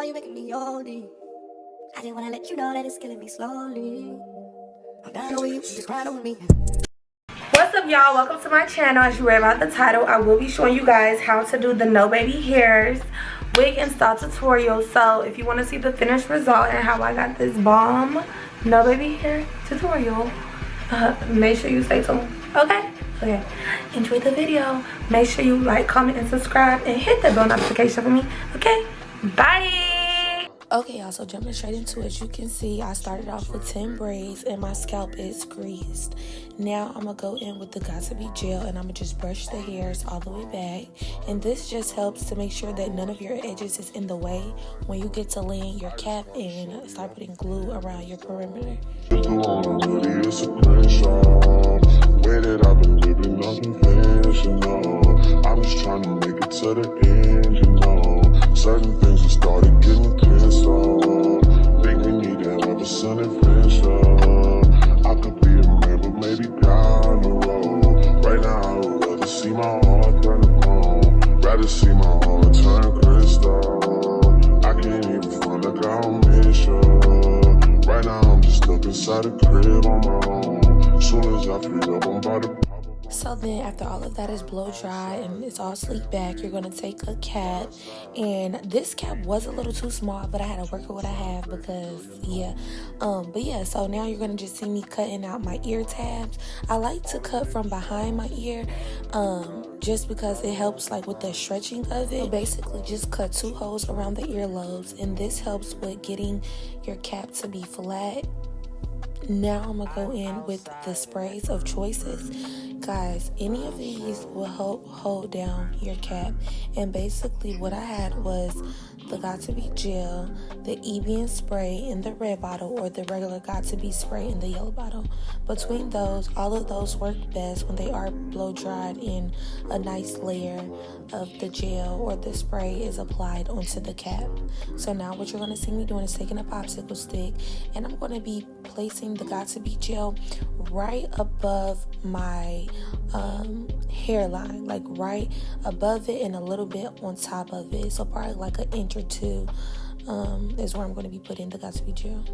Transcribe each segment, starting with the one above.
you making me yawny. I just wanna let you know that it's killing me slowly. I'm down with you, just ride on me. What's up, y'all? Welcome to my channel. As you read about the title, I will be showing you guys how to do the no baby hairs wig install tutorial. So if you want to see the finished result and how I got this bomb no baby hair tutorial, make sure you stay tuned. Okay, enjoy the video. Make sure you like, comment, and subscribe, and hit the bell notification for me. Okay, bye. Okay, y'all, so jumping straight into it, as you can see, I started off with 10 braids and my scalp is greased. Now I'm gonna go in with the Got2b gel and I'm gonna just brush the hairs all the way back. And this just helps to make sure that none of your edges is in the way when you get to laying your cap and start putting glue around your perimeter. I'm just trying to make it to the end, you know. Certain things have started getting pissed off. Think we need to have a sun adventure. I could be a man, but maybe down the road. Right now, I would rather see my heart turn to chrome. Rather see my heart turn crystal. I can't even find like I don't miss you. Right now, I'm just stuck inside the crib on my own. Soon as I free up, I'm about to. So then after all of that is blow dry and it's all sleek back, you're going to take a cap. And this cap was a little too small, but I had to work with what I have because, so now you're going to just see me cutting out my ear tabs. I like to cut from behind my ear just because it helps like with the stretching of it. So basically just cut 2 holes around the earlobes, and this helps with getting your cap to be flat. Now I'm going to go in with the sprays of choices. Guys, any of these will help hold down your cap. And basically what I had was the Got2b gel, the Evian spray in the red bottle, or the regular Got2b spray in the yellow bottle. Between those, all of those work best when they are blow dried in a nice layer of the gel or the spray is applied onto the cap. So now what you're going to see me doing is taking a popsicle stick, and I'm going to be placing the Got2b gel right above my hairline, like right above it and a little bit on top of it. So probably like an inch or 2 is where I'm going to be putting the Got2b gel.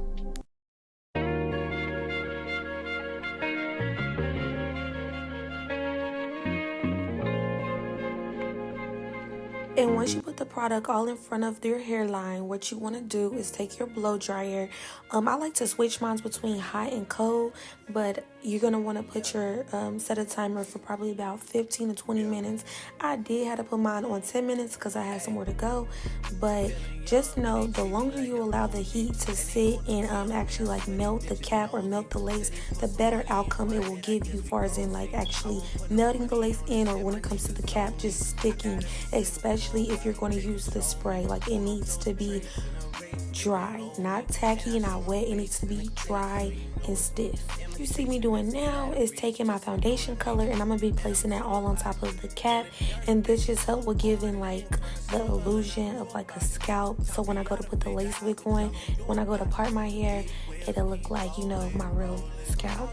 And once you put the product all in front of your hairline, what you want to do is take your blow dryer. I like to switch mine between hot and cold, but you're going to want to put your set a timer for probably about 15 to 20 minutes. I did have to put mine on 10 minutes because I had somewhere to go, but just know the longer you allow the heat to sit and actually like melt the cap or melt the lace, the better outcome it will give you, as far as in like actually melting the lace in, or when it comes to the cap just sticking, especially if you're going to use the spray. Like, it needs to be dry, not tacky, not wet. It needs to be dry and stiff. What you see me doing now is taking my foundation color and I'm gonna be placing that all on top of the cap, and this just helps with giving like the illusion of like a scalp. So when I go to put the lace wig on, when I go to part my hair, it'll look like, you know, my real scalp.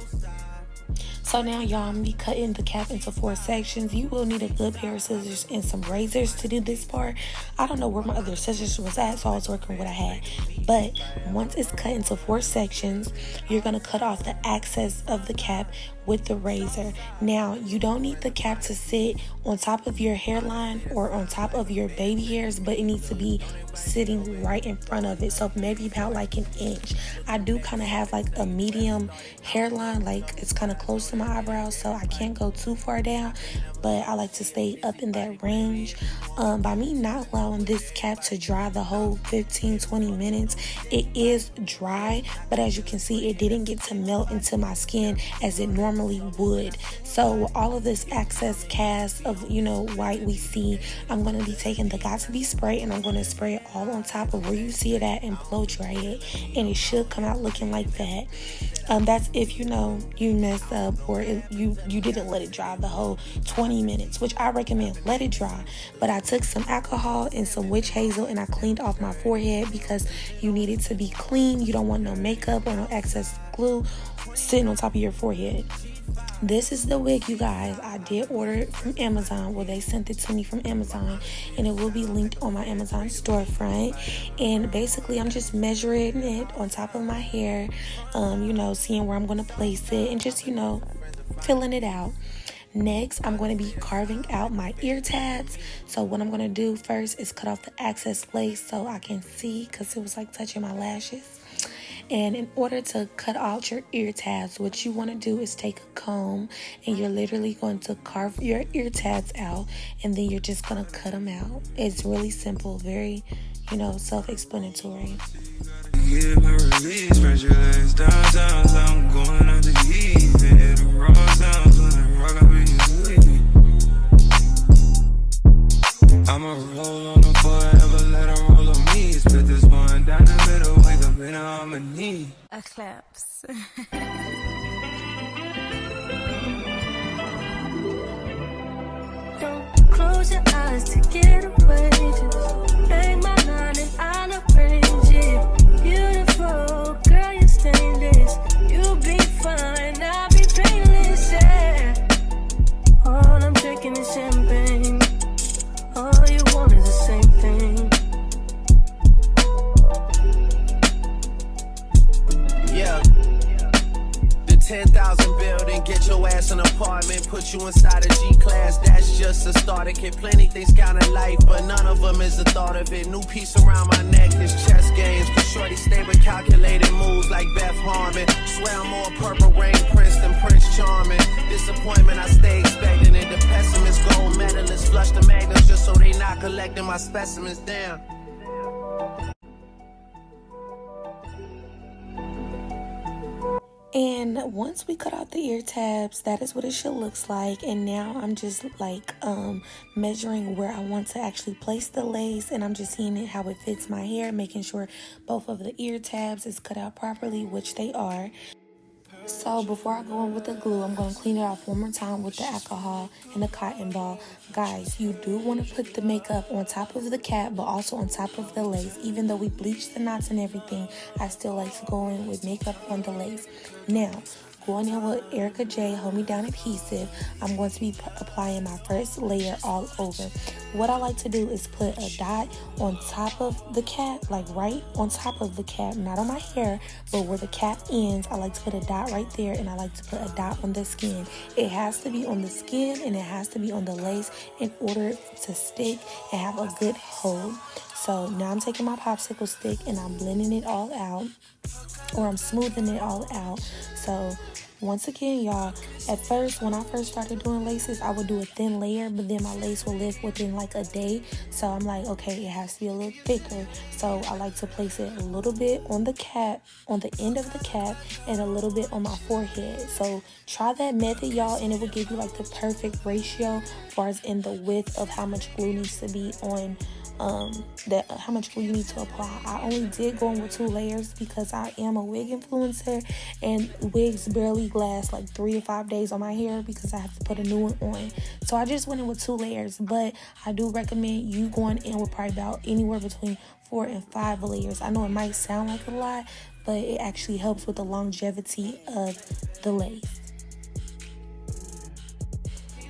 So now, y'all, I'm going to be cutting the cap into 4 sections. You will need a good pair of scissors and some razors to do this part. I don't know where my other scissors was at, so I was working with what I had. But once it's cut into 4 sections, you're going to cut off the excess of the cap with the razor. Now, you don't need the cap to sit on top of your hairline or on top of your baby hairs, but it needs to be sitting right in front of it. So maybe about like an inch. I do kind of have like a medium hairline, like it's kind of close to my eyebrows, so I can't go too far down, but I like to stay up in that range. By me not allowing this cap to dry the whole 15-20 minutes, it is dry, but as you can see, it didn't get to melt into my skin as it normally would. So all of this excess cast of, you know, white we see, I'm going to be taking the Got2b spray and I'm going to spray it all on top of where you see it at and blow dry it, and it should come out looking like that. That's if you know you messed up or you didn't let it dry the whole 20 minutes, which I recommend let it dry. But I took some alcohol and some witch hazel and I cleaned off my forehead because you need it to be clean. You don't want no makeup or no excess glue sitting on top of your forehead. This is the wig, you guys. I did order it from Amazon. Well, they sent it to me from Amazon, and it will be linked on my Amazon storefront. And basically, I'm just measuring it on top of my hair, seeing where I'm going to place it, and just, filling it out. Next, I'm going to be carving out my ear tabs. So what I'm going to do first is cut off the excess lace so I can see, because it was like touching my lashes. And in order to cut out your ear tabs, what you want to do is take a comb, and you're literally going to carve your ear tabs out, and then you're just going to cut them out. It's really simple, very, self-explanatory. Yeah, my release, spread your legs downtown, so I'm going out to eat. The raw sounds when I rock up in your sleep. I'ma roll on them forever, let her roll on me. Split this one down the middle, wake up in harmony. Eclipse. Don't close your eyes to get away. Just bang my line and I'll arrange it. Beautiful, girl, you're stainless. You'll be fine, I'll be painless, yeah. All I'm drinking is champagne. All you want is the same thing. Yeah. The 10,000 building, get your ass an apartment, put you inside a G-class, that's just a starter kit. Plenty things count in life, but none of them is the thought of it. New piece around my neck, this chess games. But shorty stay with calculated moves like Beth Harmon. Swear I'm more purple rain prince than Prince Charming. Disappointment I stay expecting it. The pessimist, gold medalists, flush the magnets just so they not collecting my specimens down. And once we cut out the ear tabs, that is what it should look like. And now I'm just measuring where I want to actually place the lace, and I'm just seeing it how it fits my hair, making sure both of the ear tabs is cut out properly, which they are. So before I go in with the glue, I'm going to clean it off one more time with the alcohol and the cotton ball. Guys, you do want to put the makeup on top of the cap, but also on top of the lace. Even though we bleached the knots and everything, I still like to go in with makeup on the lace. Now, going in with Erica J Hold Me Down adhesive, I'm going to be applying my first layer all over. What I like to do is put a dot on top of the cap, like right on top of the cap, not on my hair, but where the cap ends. I like to put a dot right there, and I like to put a dot on the skin. It has to be on the skin, and it has to be on the lace in order to stick and have a good hold. So now I'm taking my popsicle stick and I'm blending it all out, or I'm smoothing it all out. So once again, y'all, at first, when I first started doing laces, I would do a thin layer, but then my lace will live within like a day. So I'm like, okay, it has to be a little thicker. So I like to place it a little bit on the cap, on the end of the cap, and a little bit on my forehead. So try that method, y'all, and it will give you like the perfect ratio as far as in the width of how much glue needs to be on how much glue you need to apply. I only did go in with 2 layers because I am a wig influencer, and wigs barely last like 3 to 5 days on my hair because I have to put a new one on. So I just went in with 2 layers, but I do recommend you going in with probably about anywhere between 4 and 5 layers. I know it might sound like a lot, but it actually helps with the longevity of the lace.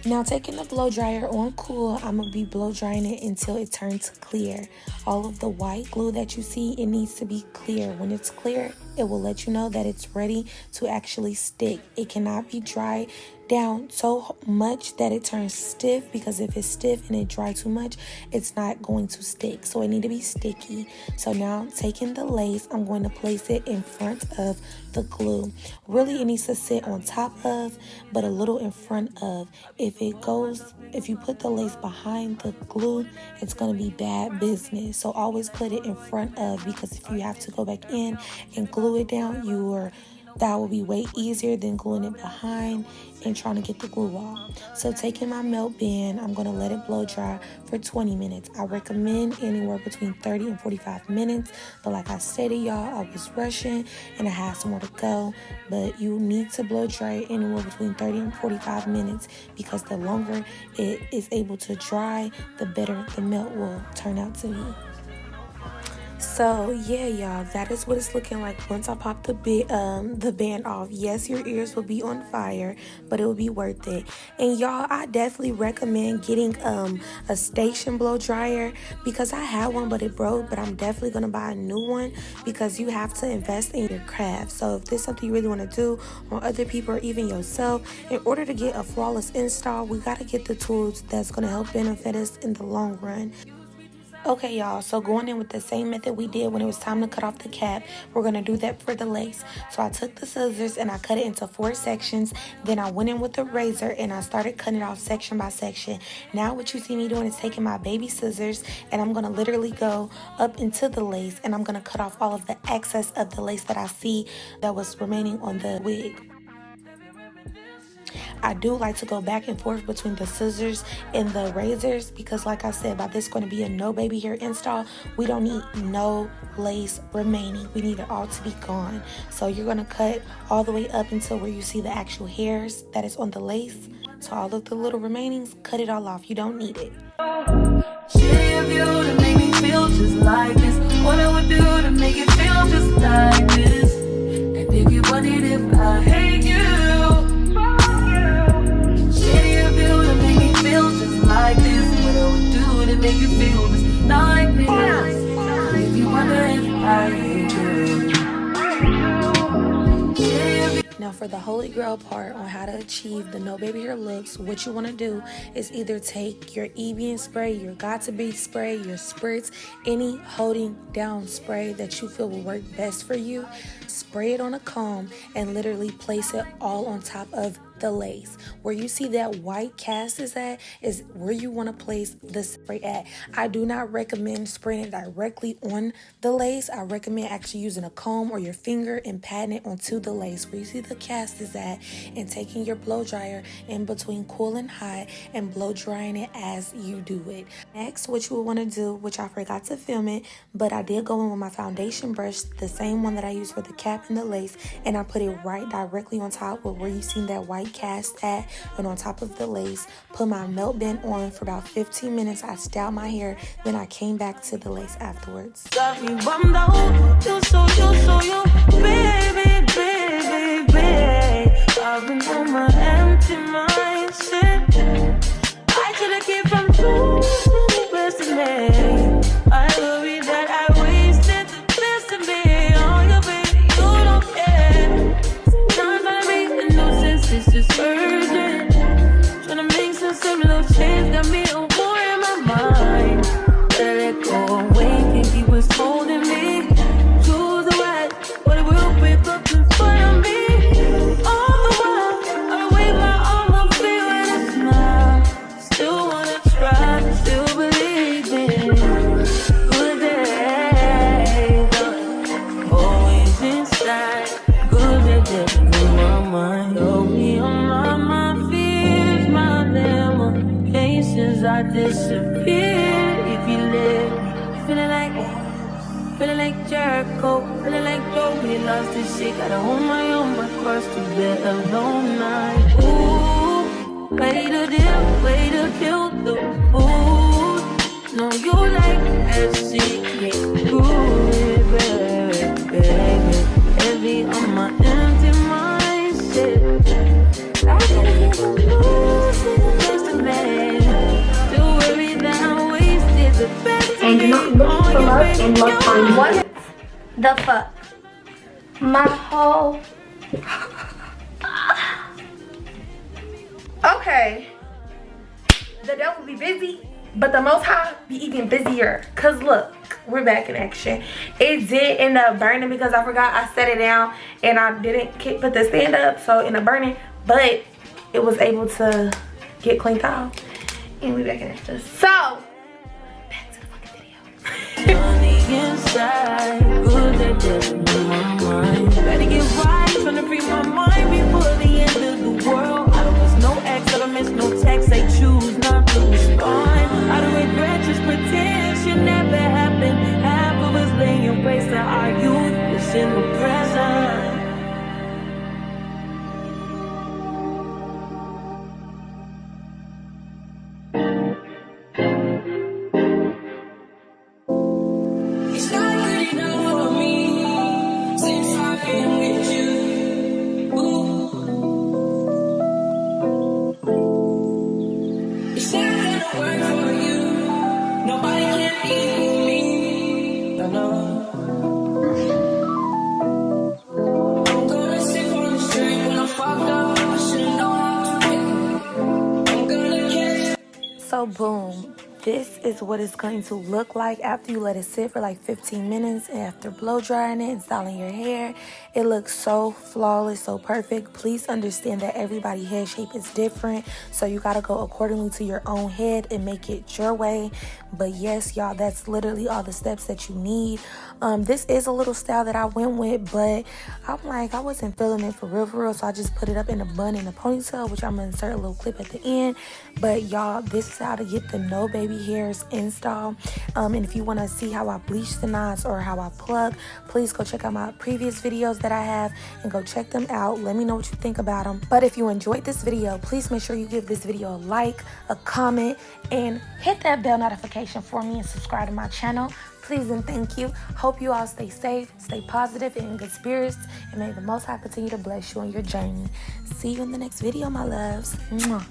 Now, taking the blow dryer on cool, I'm going to be blow drying it until it turns clear. All of the white glue that you see, it needs to be clear. When it's clear, it will let you know that it's ready to actually stick. It cannot be dry down so much that it turns stiff, because if it's stiff and it dry too much, it's not going to stick. So it need to be sticky. So now, taking the lace, I'm going to place it in front of the glue. Really, it needs to sit on top of, but a little in front of. If you put the lace behind the glue, it's going to be bad business. So always put it in front of, because if you have to go back in and glue it down, that will be way easier than gluing it behind and trying to get the glue off. So taking my melt pen, I'm going to let it blow dry for 20 minutes. I recommend anywhere between 30 and 45 minutes. But like I stated, y'all, I was rushing and I had some more to go. But you need to blow dry it anywhere between 30 and 45 minutes, because the longer it is able to dry, the better the melt will turn out to be. So yeah, y'all, that is what it's looking like once I pop the band off. Yes, your ears will be on fire, but it will be worth it. And y'all, I definitely recommend getting a station blow dryer, because I had one but it broke, but I'm definitely gonna buy a new one, because you have to invest in your craft. So if there's something you really want to do on other people or even yourself, in order to get a flawless install, we got to get the tools that's going to help benefit us in the long run. Okay, y'all, so going in with the same method we did when it was time to cut off the cap, we're going to do that for the lace. So I took the scissors and I cut it into 4 sections. Then I went in with the razor and I started cutting it off section by section. Now what you see me doing is taking my baby scissors and I'm going to literally go up into the lace and I'm going to cut off all of the excess of the lace that I see that was remaining on the wig. I do like to go back and forth between the scissors and the razors, because like I said, by this going to be a no baby hair install, we don't need no lace remaining. We need it all to be gone. So you're going to cut all the way up until where you see the actual hairs that is on the lace. So all of the little remainings, cut it all off. You don't need it. Shitty of you to make me feel just like this. What I would do to make it feel just like this. And if you wondered if I hate you, like this, what I would do to make you feel just like this. If you wonder if I hate you. Now for the holy grail part on how to achieve the no baby hair looks, what you want to do is either take your Evian spray, your Got To Be spray, your spritz, any holding down spray that you feel will work best for you, spray it on a comb and literally place it all on top of the lace. Where you see that white cast is where you want to place the spray at. I do not recommend spraying it directly on the lace. I recommend actually using a comb or your finger and patting it onto the lace where you see the cast is at, and taking your blow dryer in between cool and hot and blow drying it as you do it. Next, what you will want to do, which I forgot to film it, but I did go in with my foundation brush, the same one that I used for the cap and the lace, and I put it right directly on top of where you seen that white cast at and on top of the lace. Put my melt pen on for about 15 minutes. I styled my hair, then I came back to the lace afterwards. Got me bummed out, you so baby, baby, baby. I've been on my empty mindset. I should've kept from choosing the best of me. I worry that I wasted the best of me. Oh, you baby, you don't care. Sometimes I make no sense, it's just urgent. Tryna make sense of little change, got me a war in my mind. Let it go away, can't keep what's holding me. Choose the right, but it will wake up in front of me. All the while, I wait my arm, I'm feeling a smile. Still wanna try, still believe in good days. Always inside, good days in my mind. Told me on my fears, my limitations, I disappear. If you live, feeling like Jericho, feeling like Joe, we lost his shit. Gotta hold my own, but first to bed alone night. Ooh, way to kill the mood. No, you like FC, yeah, good, baby. Heavy on my empty mindset. I can't get losing the best of me. Still worry that I wasted the best of And me. you're not looking for love and love finds you. What the fuck? My whole... Okay, the devil be busy, but the Most High be even busier. Cause look, we're back in action. It did end up burning because I forgot I set it down and I didn't put the stand up, so it ended up burning. But it was able to get cleaned off, and we back in action. So back to the fucking video. On the inside, good that there's in my mind. Better get right, tryna free my mind before the end of the world. I don't miss no ex, I don't miss no text. I choose not to respond. I don't regret, just pretend shit never happened. Half of us laying waste to our youth, it's in the present. It's not good enough. work for you. Nobody can equal me. I know. I'm gonna sip on the strength when I fucked up. I should've known how to pick. I'm gonna catch. So boom, this is what it's going to look like after you let it sit for like 15 minutes. And after blow drying it and styling your hair, it looks so flawless, so perfect. Please understand that everybody's head shape is different, so you gotta go accordingly to your own head and make it your way. But yes, y'all, that's literally all the steps that you need. This is a little style that I went with, but I'm like, I wasn't feeling it for real, so I just put it up in a bun and a ponytail, which I'm gonna insert a little clip at the end. But y'all, this is how to get the no baby hairs install. And if you want to see how I bleach the knots or how I plug, please go check out my previous videos that I have and go check them out. Let me know what you think about them. But if you enjoyed this video, please make sure you give this video a like, a comment, and hit that bell notification for me and subscribe to my channel. Please and thank you. Hope you all stay safe, stay positive, and in good spirits, and may the Most High continue to bless you on your journey. See you in the next video, my loves. Mwah.